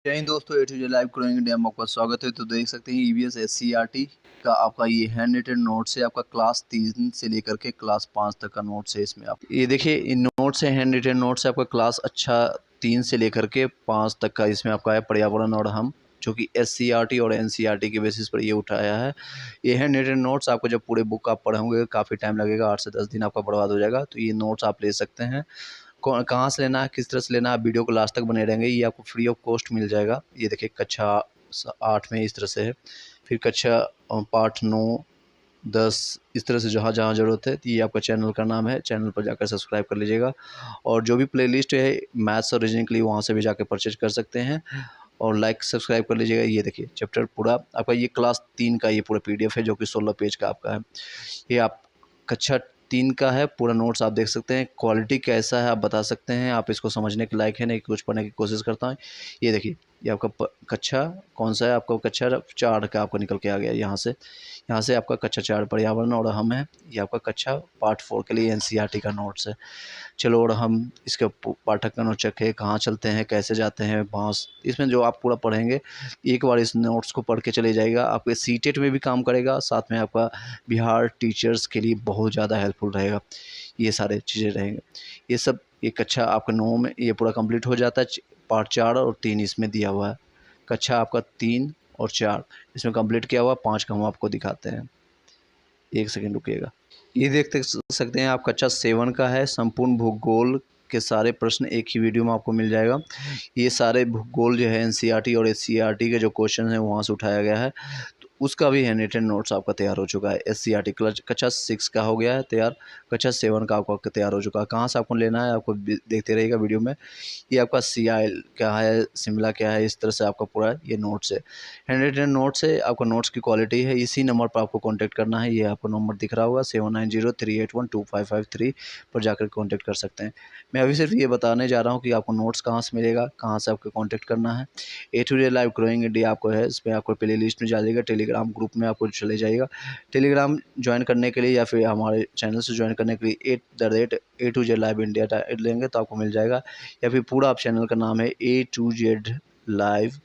जय हिंद दोस्तों, ए to Z live crowing India में आपका स्वागत है। तो देख सकते हैं ईवीएस एससीईआरटी का आपका ये हैंड रिटन नोट्स है। आपका क्लास 3 से लेकर के क्लास 5 तक का नोट्स है। इसमें आप ये देखिए, इन नोट्स है, हैंड रिटन नोट्स है। आपका क्लास 3 से लेकर के 5 तक का इसमें आपका है पर्यावरण और हम, जो कि एससीईआरटी और एनसीईआरटी के बेसिस पर ये उठाया है। ये हैंड रिटन नोट्स आपको जब पूरे बुक आप पढ़ोगे काफ़ी टाइम लगेगा, 8 से 10 दिन आपका बर्बाद हो जाएगा। तो ये नोट्स आप ले सकते हैं। कहाँ से लेना है, किस तरह से लेना है, आप वीडियो को लास्ट तक बने रहेंगे। ये आपको फ्री ऑफ कॉस्ट मिल जाएगा। ये देखिए, कक्षा 8 में इस तरह से है, फिर कक्षा पाठ 9, 10 इस तरह से जहाँ जहाँ ज़रूरत है। तो ये आपका चैनल का नाम है, चैनल पर जाकर सब्सक्राइब कर लीजिएगा। और जो भी प्लेलिस्ट है मैथ्स और रीजनिंग के लिए, वहाँ से भी जाकर परचेज कर सकते हैं। और लाइक सब्सक्राइब कर लीजिएगा। ये देखिए, चैप्टर पूरा आपका ये क्लास 3 का ये पूरा पीडीएफ है, जो कि 16 पेज का आपका है। ये आप कक्षा 3 का है, पूरा नोट्स आप देख सकते हैं। क्वालिटी कैसा है आप बता सकते हैं, आप इसको समझने के लायक है नहीं, कुछ पढ़ने की कोशिश करता हूँ। ये देखिए, ये आपका कक्षा कौन सा है, आपका कक्षा 4 का आपका निकल के आ गया। यहाँ से आपका कक्षा 4 पर्यावरण और हम है। ये आपका कक्षा पार्ट 4 के लिए एनसीईआरटी का नोट्स है। चलो, और हम इसके पाठक का नोट चेक है, कहाँ चलते हैं, कैसे जाते हैं बांस। इसमें जो आप पूरा पढ़ेंगे, एक बार इस नोट्स को पढ़ के चले जाएगा, आपके सीटेट में भी काम करेगा, साथ में आपका बिहार टीचर्स के लिए बहुत ज़्यादा हेल्पफुल रहेगा। ये सारे चीज़ें रहेंगे। ये सब एक कक्षा आपका 9 में ये पूरा कंप्लीट हो जाता है। पार्ट 4 और 3 इसमें दिया हुआ है। कक्षा आपका 3 और 4 इसमें कंप्लीट किया हुआ। 5 का हम आपको दिखाते हैं। एक सेकंड रुकिएगा। ये देखते सकते हैं आप, कक्षा 7 का है। संपूर्ण भूगोल के सारे प्रश्न एक ही वीडियो में आपको मिल जाएगा। ये सारे भूगोल जो है एनसीईआरटी और एससीईआरटी के जो क्वेश्चन हैं वहाँ से उठाया गया है। तो उसका भी हैंड रिटन नोट्स आपका तैयार हो चुका है। एससीईआरटी कक्षा 6 का हो गया है तैयार। कक्षा 7 का आपका तैयार हो चुका है। कहाँ से आपको लेना है, आपको देखते रहिएगा वीडियो में। ये आपका सीआईएल क्या है, शिमला क्या है, इस तरह से आपका पूरा ये नोट्स है। हैंड रिटन नोट्स है। आपका नोट्स की क्वालिटी है। इसी नंबर पर आपको कांटेक्ट करना है। ये आपको नंबर दिख रहा होगा 7903812553 पर जाकर कांटेक्ट कर सकते हैं। मैं अभी सिर्फ ये बताने जा रहा हूँ कि आपको नोट्स कहाँ से मिलेगा, कहाँ से आपको कांटेक्ट करना है। A to Z live growing India आपको है, इसमें आपको प्ले लिस्ट में जाइएगा, टेलीग्राम ग्रुप में आपको चले जाइएगा। टेलीग्राम ज्वाइन करने के लिए या फिर हमारे चैनल से ज्वाइन करने के लिए @A2Z लाइव इंडिया लेंगे तो आपको मिल जाएगा। या फिर पूरा आप चैनल का नाम है A2Z लाइव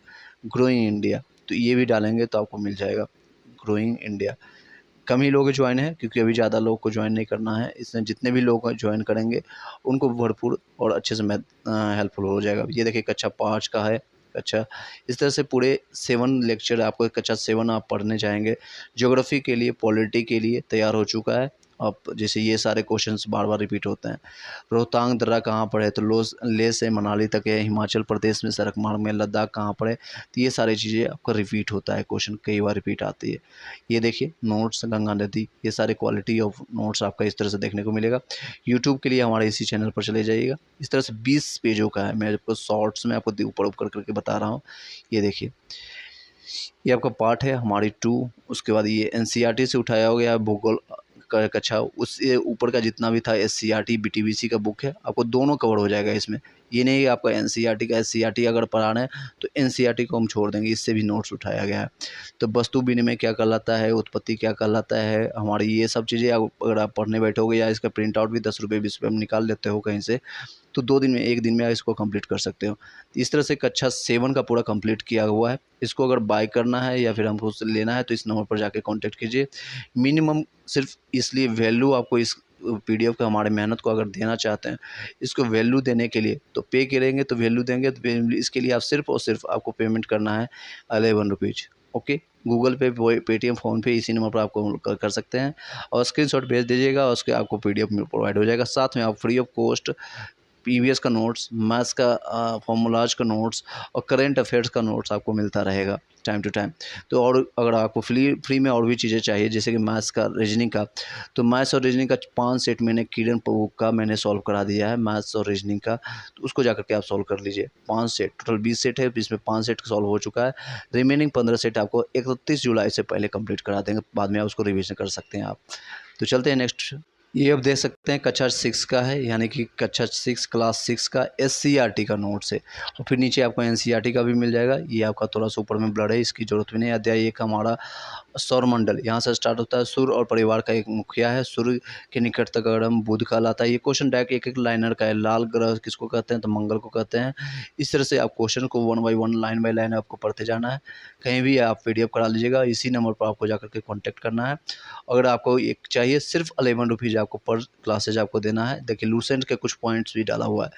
ग्रोइंग इंडिया, तो ये भी डालेंगे तो आपको मिल जाएगा ग्रोइंग इंडिया। कम ही लोग ज्वाइन हैं, क्योंकि अभी ज़्यादा लोग को ज्वाइन नहीं करना है। इसमें जितने भी लोग ज्वाइन करेंगे उनको भरपूर और अच्छे से हेल्पफुल हो जाएगा। ये देखिए, कक्षा 5 का है। अच्छा, इस तरह से पूरे 7 लेक्चर आपको कक्षा 7 आप पढ़ने जाएंगे। ज्योग्राफी के लिए, पॉलिटी के लिए तैयार हो चुका है। अब जैसे ये सारे क्वेश्चंस बार बार रिपीट होते हैं। रोहतांग दर्रा कहाँ पर है, तो लेह से मनाली तक है। हिमाचल प्रदेश में सड़क मार्ग में लद्दाख कहाँ पर है। तो ये सारी चीज़ें आपका रिपीट होता है, क्वेश्चन कई बार रिपीट आती है। ये देखिए, नोट्स गंगा नदी, ये सारे क्वालिटी ऑफ नोट्स आपका इस तरह से देखने को मिलेगा। यूट्यूब के लिए हमारे इसी चैनल पर चले जाइएगा। इस तरह से 20 पेजों का है। मैं आपको शॉर्ट्स में आपको ऊपर ऊपर करके बता रहा हूँ। ये देखिए, ये आपका पार्ट है हमारी 2। उसके बाद ये एनसीईआरटी से उठाया हो गया भूगोल का कक्षा, उससे ऊपर का जितना भी था एससीईआरटी बीटीबीसी का बुक है, आपको दोनों कवर हो जाएगा इसमें। ये नहीं कि आपका एनसीईआरटी का एससीईआरटी अगर पढ़ा रहे हैं तो एनसीईआरटी को हम छोड़ देंगे, इससे भी नोट्स उठाया गया है। तो वस्तु विनिमय क्या कहलाता है, उत्पत्ति क्या कहलाता है, हमारी ये सब चीज़ें अगर आप पढ़ने बैठोगे, या इसका प्रिंट आउट भी 10 रुपये 20 रुपये में निकाल लेते हो कहीं से, तो 2 दिन में, 1 दिन में आप इसको कंप्लीट कर सकते हो। इस तरह से कक्षा 7 का पूरा कंप्लीट किया हुआ है। इसको अगर बाय करना है या फिर हमको उससे लेना है तो इस नंबर पर जाके कांटेक्ट कीजिए। मिनिमम सिर्फ इसलिए वैल्यू आपको इस पीडीएफ का, हमारे मेहनत को अगर देना चाहते हैं, इसको वैल्यू देने के लिए तो पे करेंगे, तो वैल्यू देंगे तो इसके लिए आप सिर्फ और सिर्फ आपको पेमेंट करना है 11 रुपीज़। ओके, गूगल पे, पेटीएम, फ़ोनपे इसी नंबर पर आपको कर सकते हैं। और स्क्रीनशॉट भेज दीजिएगा, उसके आपको पीडीएफ में प्रोवाइड हो जाएगा। साथ में आप फ्री ऑफ कॉस्ट ईवीएस का नोट्स, मैथ्स का फॉर्मूलाज का नोट्स और करंट अफेयर्स का नोट्स आपको मिलता रहेगा टाइम टू टाइम। तो और अगर आपको फ्री में और भी चीज़ें चाहिए, जैसे कि मैथ्स का, रीजनिंग का, तो मैथ्स और रीजनिंग का 5 सेट मैंने किरण बुक का मैंने सॉल्व करा दिया है, मैथ्स और रीजनिंग का। तो उसको जाकर के आप सॉल्व कर लीजिए। 5 सेट, टोटल 20 सेट है, इसमें 5 सेट सॉल्व हो चुका है। रिमेनिंग 15 सेट आपको 31 जुलाई से पहले कंप्लीट करा देंगे, बाद में आप उसको रिविजन कर सकते हैं आप। तो चलते हैं नेक्स्ट। ये आप देख सकते हैं कक्षा 6 का है, यानी कि कक्षा 6 क्लास 6 का एससीईआरटी का नोट्स है। और फिर नीचे आपको एनसीईआरटी का भी मिल जाएगा। ये आपका थोड़ा सा ऊपर में ब्लड है, इसकी ज़रूरत भी नहीं है। अध्याय 1 हमारा सौरमंडल, यहाँ से स्टार्ट होता है। सूर्य और परिवार का एक मुखिया है, सूर्य के निकटतम ग्रह बुध कहलाता है। ये क्वेश्चन डायरेक्ट एक-एक लाइनर का है। लाल ग्रह किसको कहते हैं, तो मंगल को कहते हैं। इस तरह से आप क्वेश्चन को one by one, line by line आपको पढ़ते जाना है। कहीं भी आप पीडीएफ करा लीजिएगा, इसी नंबर पर आपको जाकर के कॉन्टैक्ट करना है। अगर आपको एक चाहिए, सिर्फ 11 रुपीज़ आपको पर क्लासेज आपको देना है। देखिए लूसेंट के कुछ पॉइंट्स भी डाला हुआ है।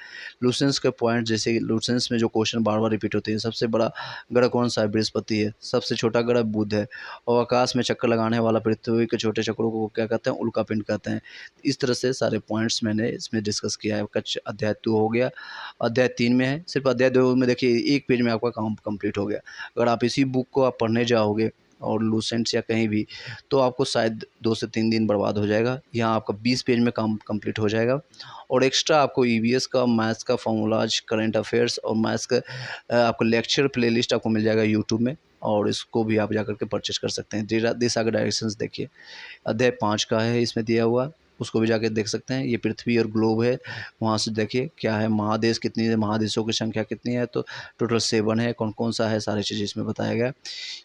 लूसेंट्स के पॉइंट, जैसे लूसेंट्स में जो क्वेश्चन बार बार रिपीट होते हैं, सबसे बड़ा ग्रह कौन सा है, बृहस्पति है। सबसे छोटा ग्रह बुध है। और आकाश में चक्कर लगाने वाला पृथ्वी के छोटे चक्रों को क्या कहते हैं, उल्का पिंड कहते हैं। इस तरह से सारे पॉइंट्स मैंने इसमें डिस्कस किया है। कक्षा अध्याय 2 हो गया। अध्याय 3 में है, सिर्फ अध्याय 2 में देखिए एक पेज में आपका काम कंप्लीट हो गया। अगर आप इसी बुक को आप पढ़ने जाओगे और लूसेंट्स या कहीं भी, तो आपको शायद 2 से 3 दिन बर्बाद हो जाएगा। यहाँ आपका 20 पेज में काम कंप्लीट हो जाएगा। और एक्स्ट्रा आपको ईवीएस का, मैथ्स का फॉर्मूलाज, करंट अफेयर्स और मैथ्स का आपको लेक्चर प्लेलिस्ट आपको मिल जाएगा यूट्यूब में, और इसको भी आप जाकर के परचेज कर सकते हैं। दिशा के डायरेक्शंस देखिए, अध्याय 5 का है इसमें दिया हुआ, उसको भी जाके देख सकते हैं। ये पृथ्वी और ग्लोब है, वहाँ से देखिए क्या है, महादेश कितनी है, महादेशों की संख्या कितनी है, तो टोटल 7 है, कौन कौन सा है, सारी चीज़ें इसमें बताया गया है।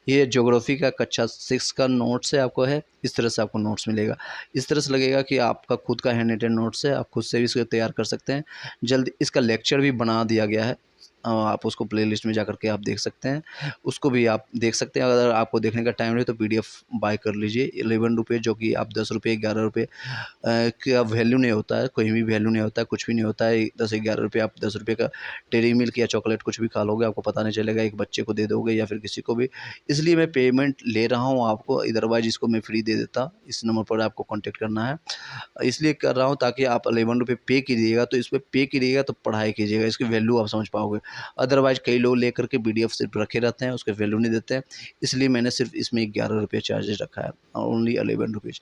ये ज्योग्राफी का कक्षा 6 का नोट्स है, आपको है इस तरह से आपको नोट्स मिलेगा। इस तरह से लगेगा कि आपका खुद का हैंड रिटन नोट्स है, आप खुद से भी इसको तैयार कर सकते हैं। जल्द इसका लेक्चर भी बना दिया गया है, आप उसको प्लेलिस्ट में जाकर के आप देख सकते हैं। उसको भी आप देख सकते हैं। अगर आपको देखने का टाइम नहीं तो पीडीएफ बाय कर लीजिए। 11 रुपये, जो कि आप 10 रुपये, 11 रुपये का वैल्यू नहीं होता है, कोई भी वैल्यू नहीं होता है, कुछ भी नहीं होता है। 10-11 रुपये, आप 10 रुपये का डेयरी मिल्क या चॉकलेट कुछ भी खा लोगे, आपको पता नहीं चलेगा। एक बच्चे को दे दोगे या फिर किसी को भी। इसलिए मैं पेमेंट ले रहा हूँ आपको, अदरवाइज़ इसको मैं फ्री दे देता। इस नंबर पर आपको कॉन्टैक्ट करना है। इसलिए कर रहा हूँ ताकि आप 11 रुपये पे कीजिएगा, तो इस पे कीजिएगा तो पढ़ाई कीजिएगा, इसकी वैल्यू आप समझ पाओगे। अदरवाइज़ कई लोग लेकर के पीडीएफ सिर्फ रखे रहते हैं, उसके वैल्यू नहीं देते हैं। इसलिए मैंने सिर्फ इसमें 11 रुपये चार्जेज़ रखा है, ओनली 11 रुपीज़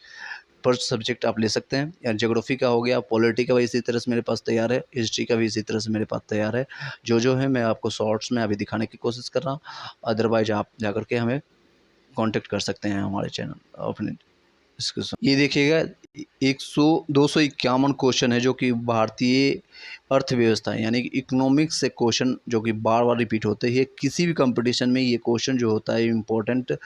पर सब्जेक्ट आप ले सकते हैं। या ज्योग्राफी का हो गया, पॉलिटी का भी इसी तरह से मेरे पास तैयार है, हिस्ट्री का भी इसी तरह से मेरे पास तैयार है। जो है मैं आपको शॉर्ट्स में अभी दिखाने की कोशिश कर रहा हूँ। अदरवाइज़ आप जाकर के हमें कॉन्टैक्ट कर सकते हैं हमारे चैनल अपने इसके साथ। ये देखिएगा 251 क्वेश्चन है, जो कि भारतीय अर्थव्यवस्था यानी कि इकोनॉमिक्स से क्वेश्चन जो कि बार बार रिपीट होते हैं। किसी भी कंपटीशन में ये क्वेश्चन जो होता है इम्पोर्टेंट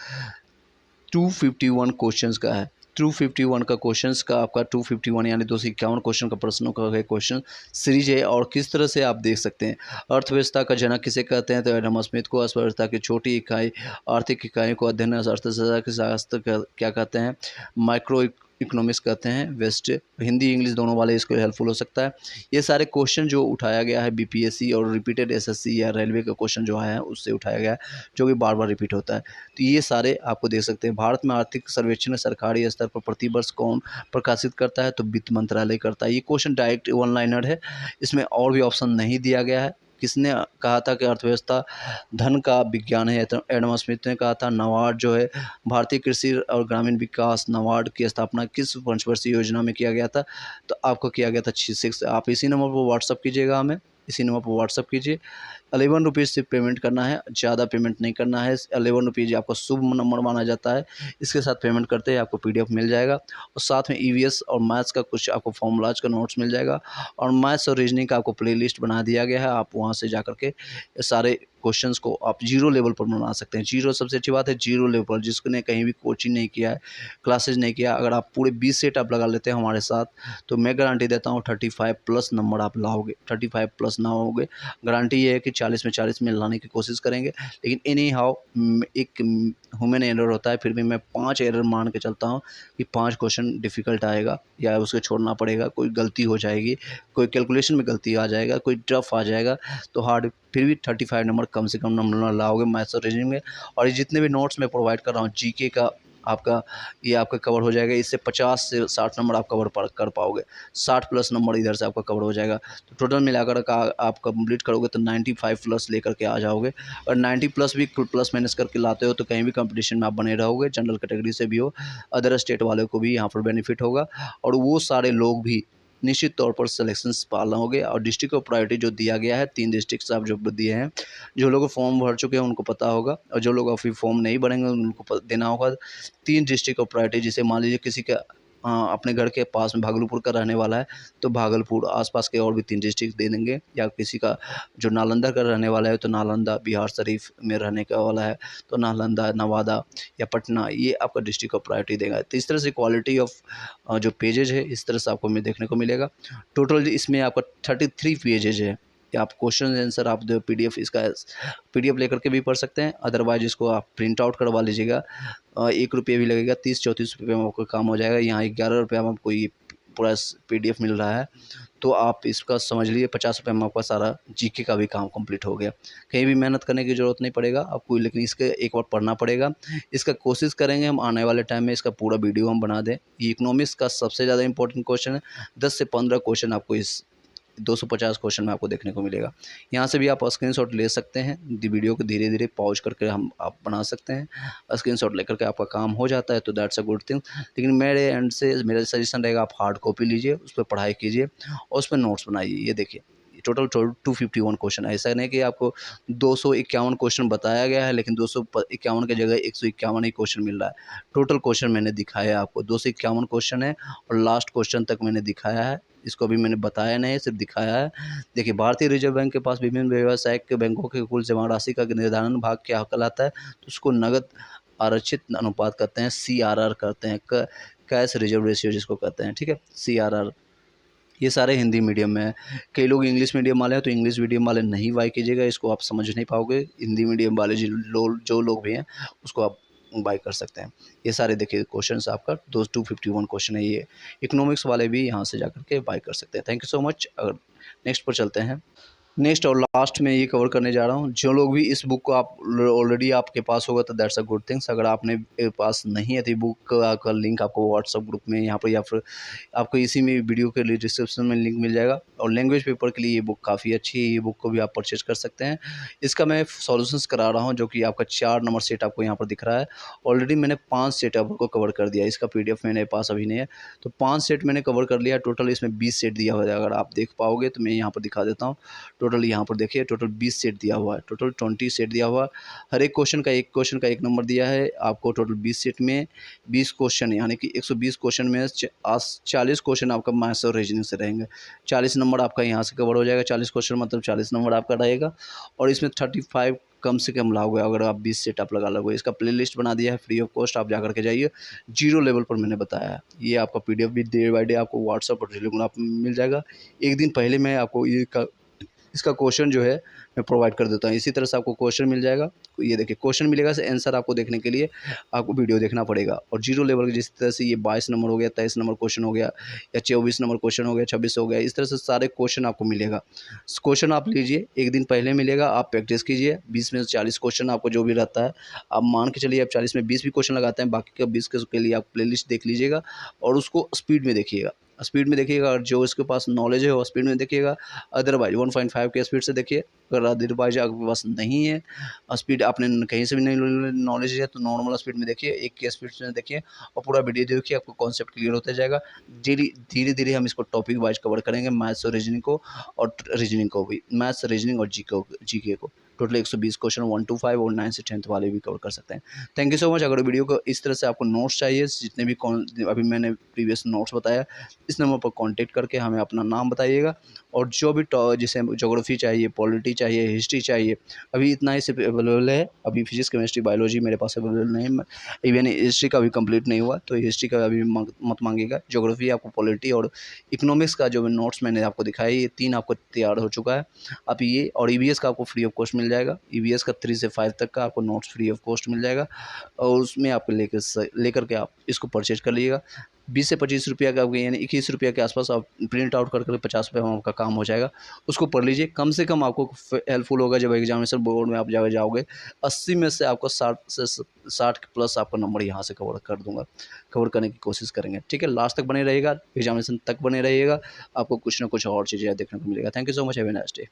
251 क्वेश्चंस का है। 251 का क्वेश्चंस का आपका 251 यानी 251 क्वेश्चन का प्रश्नों का क्वेश्चन सीरीज है। और किस तरह से आप देख सकते हैं, अर्थव्यवस्था का जनक किसे कहते हैं, तो एडम स्मिथ को। अर्थव्यवस्था की छोटी इकाई, आर्थिक इकाई को अध्ययन अर्थशास्त्र के शास्त्र क्या कहते हैं, माइक्रो इकोनॉमिक्स कहते हैं। वेस्ट हिंदी इंग्लिश दोनों वाले इसको हेल्पफुल हो सकता है। ये सारे क्वेश्चन जो उठाया गया है बीपीएससी और रिपीटेड एसएससी या रेलवे का क्वेश्चन जो आया है उससे उठाया गया है, जो कि बार बार रिपीट होता है। तो ये सारे आपको देख सकते हैं। भारत में आर्थिक सर्वेक्षण सरकारी स्तर पर प्रतिवर्ष कौन प्रकाशित करता है, तो वित्त मंत्रालय करता है। ये क्वेश्चन डायरेक्ट वन लाइनर है, इसमें और भी ऑप्शन नहीं दिया गया है। किसने कहा था कि अर्थव्यवस्था धन का विज्ञान है, तो एडम स्मिथ ने कहा था। नाबार्ड जो है, भारतीय कृषि और ग्रामीण विकास नाबार्ड की स्थापना किस पंचवर्षीय योजना में किया गया था, तो आपको किया गया था 6। आप इसी नंबर पर व्हाट्सअप कीजिएगा, हमें इसी नंबर पर व्हाट्सअप कीजिए। 11 रुपीज़ से पेमेंट करना है, ज़्यादा पेमेंट नहीं करना है। 11 रुपीज़ आपका शुभ नंबर माना जाता है। इसके साथ पेमेंट करते ही आपको पीडीएफ मिल जाएगा, और साथ में ईवीएस और मैथ्स का कुछ आपको फॉर्मूलाज का नोट्स मिल जाएगा, और मैथ्स और रीजनिंग का आपको प्लेलिस्ट बना दिया गया है। आप वहाँ से जाकर के सारे क्वेश्चंस को आप जीरो लेवल पर बना सकते हैं। जीरो, सबसे अच्छी बात है जीरो लेवल पर, जिसने कहीं भी कोचिंग नहीं किया है, क्लासेज नहीं किया, अगर आप पूरे 20 सेट आप लगा लेते हैं हमारे साथ, तो मैं गारंटी देता हूँ 35 प्लस नंबर आप लाओगे। 35 प्लस ना होगे, गारंटी ये है कि 40 में 40 में लाने की कोशिश करेंगे। लेकिन एनी हाउ एक ह्यूमन एरर होता है, फिर भी मैं 5 एरर मान के चलता हूँ कि 5 क्वेश्चन डिफ़िकल्ट आएगा या उसको छोड़ना पड़ेगा, कोई गलती हो जाएगी, कोई कैलकुलेशन में गलती आ जाएगा, कोई टफ आ जाएगा, तो हार्ड, फिर भी 35 नंबर कम से कम नंबर लाओगे मैथ्स और रीजनिंग में। और ये जितने भी नोट्स मैं प्रोवाइड कर रहा हूँ जीके का, आपका ये आपका कवर हो जाएगा। इससे 50 से 60 नंबर आप कवर कर पाओगे। 60 प्लस नंबर इधर से आपका कवर हो जाएगा। तो टोटल मिलाकर का आप कंप्लीट करोगे तो 95 प्लस लेकर के आ जाओगे। और 90 प्लस भी प्लस माइनस करके लाते हो तो कहीं भी कंपटीशन में आप बने रहोगे, जनरल कैटेगरी से भी हो, अदर स्टेट वाले को भी यहाँ पर बेनिफिट होगा। और वो सारे लोग भी निश्चित तौर पर सिलेक्शंस पालना होगे। और डिस्ट्रिक्ट ऑफ प्रायोरिटी जो दिया गया है, 3 डिस्ट्रिक्ट्स आप जो दिए हैं, जो लोग फॉर्म भर चुके हैं उनको पता होगा, और जो लोग अभी फॉर्म नहीं भरेंगे उनको देना होगा। 3 डिस्ट्रिक्ट ऑफ प्रायोरिटी, जैसे मान लीजिए किसी का अपने घर के पास में भागलपुर का रहने वाला है तो भागलपुर, आसपास के और भी 3 डिस्ट्रिक्ट दे देंगे। या किसी का जो नालंदा का रहने वाला है तो नालंदा, बिहार शरीफ में रहने का वाला है तो नालंदा, नवादा या पटना, ये आपका डिस्ट्रिक्ट को प्रायोरिटी देगा। तो इस तरह से क्वालिटी ऑफ जो पेजेज है इस तरह से आपको में देखने को मिलेगा। टोटल इसमें आपका 33 पेजेज है। या आप क्वेश्चन आंसर आप जो पीडीएफ, इसका पीडीएफ लेकर के भी पढ़ सकते हैं, अदरवाइज इसको आप प्रिंट आउट करवा लीजिएगा। 1 रुपये भी लगेगा, 30-34 रुपये में आपका काम हो जाएगा। यहाँ 11 रुपये में आपको ये पूरा पीडीएफ मिल रहा है। तो आप इसका समझ लीजिए 50 रुपये में आपका सारा जीके का भी काम कंप्लीट हो गया। कहीं भी मेहनत करने की ज़रूरत नहीं पड़ेगा आपको, लेकिन इसके एक बार पढ़ना पड़ेगा। इसका कोशिश करेंगे हम आने वाले टाइम में इसका पूरा वीडियो हम बना दें। ये इकोनॉमिक्स का सबसे ज़्यादा इंपॉर्टेंट क्वेश्चन है। 10 से 15 क्वेश्चन आपको इस 250 क्वेश्चन में आपको देखने को मिलेगा। यहाँ से भी आप स्क्रीनशॉट ले सकते हैं। वीडियो को धीरे धीरे पॉज करके आप बना सकते हैं। स्क्रीनशॉट लेकर के आपका काम हो जाता है तो दैट्स अ गुड थिंग। लेकिन मेरे एंड से मेरा सजेशन रहेगा, आप हार्ड कॉपी लीजिए, उस पर पढ़ाई कीजिए और उस पर नोट्स बनाइए। ये देखिए टोटल 251 क्वेश्चन है। ऐसा नहीं कि आपको 251 क्वेश्चन बताया गया है लेकिन 251 की जगह 151 ही क्वेश्चन मिल रहा है। टोटल क्वेश्चन मैंने दिखाया है आपको, 251 क्वेश्चन है और लास्ट क्वेश्चन तक मैंने दिखाया है। इसको अभी मैंने बताया नहीं, सिर्फ दिखाया है। देखिए, भारतीय रिजर्व बैंक के पास विभिन्न व्यावसायिक बैंकों के कुल जमा राशि का निर्धारण भाग क्या कहलाता है? तो उसको नगद आरक्षित अनुपात कहते हैं, CRR कहते हैं, कैश रिजर्व रेशियो जिसको कहते हैं, ठीक है, CRR। ये सारे हिंदी मीडियम में है। कई लोग इंग्लिश मीडियम वाले हैं तो इंग्लिश मीडियम वाले नहीं बाय कीजिएगा, इसको आप समझ नहीं पाओगे। हिंदी मीडियम वाले जो लोग भी हैं उसको आप बाय कर सकते हैं। ये सारे देखिए क्वेश्चंस आपका 251 क्वेश्चन है ये। इकोनॉमिक्स वाले भी यहाँ से जाकर के बाय कर सकते हैं। Thank you so much. अगर नेक्स्ट पर चलते हैं। नेक्स्ट और लास्ट में ये कवर करने जा रहा हूँ, जो लोग भी इस बुक को आप ऑलरेडी आपके पास होगा तो दैट्स अ गुड थिंग्स। अगर आपने पास नहीं है तो बुक का लिंक आपको व्हाट्सअप ग्रुप में यहाँ पर या फिर आपको इसी में वीडियो के लिए डिस्क्रिप्शन में लिंक मिल जाएगा। और लैंग्वेज पेपर के लिए ये बुक काफ़ी अच्छी है, ये बुक को भी आप परचेज कर सकते हैं। इसका मैं सॉल्यूशंस करा रहा हूँ जो कि आपका 4 नंबर सेट आपको यहाँ पर दिख रहा है। ऑलरेडी मैंने 5 सेट आपको कवर कर दिया, इसका PDF मेरे पास अभी नहीं है तो 5 सेट मैंने कवर कर लिया। टोटल इसमें 20 सेट दिया हुआ है, अगर आप देख पाओगे तो मैं यहाँ पर दिखा देता हूँ। टोटल यहाँ पर देखिए टोटल 20 सेट दिया हुआ है, टोटल 20 सेट दिया हुआ है। हर एक क्वेश्चन का एक नंबर दिया है आपको। टोटल 20 सेट में 20 क्वेश्चन, यानी कि 120 क्वेश्चन में 40 क्वेश्चन आपका मैथ्स और रीजनिंग से रहेंगे। 40 नंबर आपका यहाँ से कवर हो जाएगा। 40 क्वेश्चन मतलब 40 नंबर आपका रहेगा। और इसमें 35 कम से कम लागोगे अगर आप 20 सेट आप लगा लोगे। इसका प्लेलिस्ट बना दिया है फ्री ऑफ कॉस्ट, आप जाकर के जाइए। 0 लेवल पर मैंने बताया है। ये आपका PDF भी डे बाय डे आपको व्हाट्सअप और टेलीग्राम आप मिल जाएगा। एक दिन पहले मैं आपको इसका क्वेश्चन जो है मैं प्रोवाइड कर देता हूँ। इसी तरह से आपको क्वेश्चन मिल जाएगा। ये देखिए क्वेश्चन मिलेगा, से आंसर आपको देखने के लिए आपको वीडियो देखना पड़ेगा। और 0 लेवल के जिस तरह से ये 22 नंबर हो गया, 23 नंबर क्वेश्चन हो गया, या 24 नंबर क्वेश्चन हो गया, 26 हो गया, इस तरह से सारे क्वेश्चन आपको मिलेगा। क्वेश्चन आप लीजिए, एक दिन पहले मिलेगा, आप प्रैक्टिस कीजिए। 20 में से 40 क्वेश्चन आपको जो भी रहता है, आप मान के चलिए आप 40 में 20 भी क्वेश्चन लगाते हैं, बाकी का 20 के लिए आप प्लेलिस्ट देख लीजिएगा और उसको स्पीड में देखिएगा। स्पीड में देखिएगा और जो इसके पास नॉलेज है वो स्पीड में देखिएगा। अदरवाइज 1.5 के स्पीड से देखिए। अगर अदरवाइज आपके पास नहीं है स्पीड, आपने कहीं से भी नहीं नॉलेज है तो नॉर्मल स्पीड में देखिए, 1 की स्पीड से देखिए और पूरा वीडियो देखिए, आपको कॉन्सेप्ट क्लियर होता जाएगा। धीरे धीरे हम इसको टॉपिक वाइज कवर करेंगे, मैथ्स और रीजनिंग को, और रीजनिंग को भी, मैथ्स, रीजनिंग और जीके को। टोटल 120 क्वेश्चन 1 to 5 और 9 से 10th वाले भी कवर कर सकते हैं। Thank you so much. अगर वीडियो को इस तरह से आपको नोट्स चाहिए, जितने भी अभी मैंने प्रीवियस नोट्स बताया, इस नंबर पर कांटेक्ट करके हमें अपना नाम बताइएगा। और जो भी जैसे ज्योग्राफी चाहिए, पॉलिटी चाहिए, हिस्ट्री चाहिए, अभी इतना ही सिर्फ अवेलेबल है। अभी फिजिक्स, केमिस्ट्री, बायोलॉजी मेरे पास अवेलेबल नहीं है। इवन हिस्ट्री का भी कंप्लीट नहीं हुआ तो हिस्ट्री का अभी मत मांगिएगा। ज्योग्राफी आपको, पॉलिटी और इकोनॉमिक्स का जो नोट्स मैंने आपको दिखाया, ये 3 आपको तैयार हो चुका है। आप ये और EVS का आपको फ्री ऑफ कॉस्ट मिल जाएगा। EVS का 3 से 5 तक का आपको नोट्स फ्री ऑफ कॉस्ट मिल जाएगा और उसमें आपको लेकर के आप इसको परचेज कर लीजिएगा। 20 से 25 रुपया का, यानी 21 रुपया के आसपास आप प्रिंट आउट कर 50 रुपये में आपका काम हो जाएगा। उसको पढ़ लीजिए, कम से कम आपको हेल्पफुल होगा जब एग्जामिनेशन बोर्ड में आप जाओगे। 80 में से आपको 60 प्लस आपका नंबर यहाँ से कवर कर दूंगा, कवर करने की कोशिश करेंगे। ठीक है, लास्ट तक बने रहिएगा, एग्जामिनेशन तक बने रहिएगा, आपको कुछ ना कुछ और चीज़ें देखने को मिलेगा। Thank you so much, have a nice day.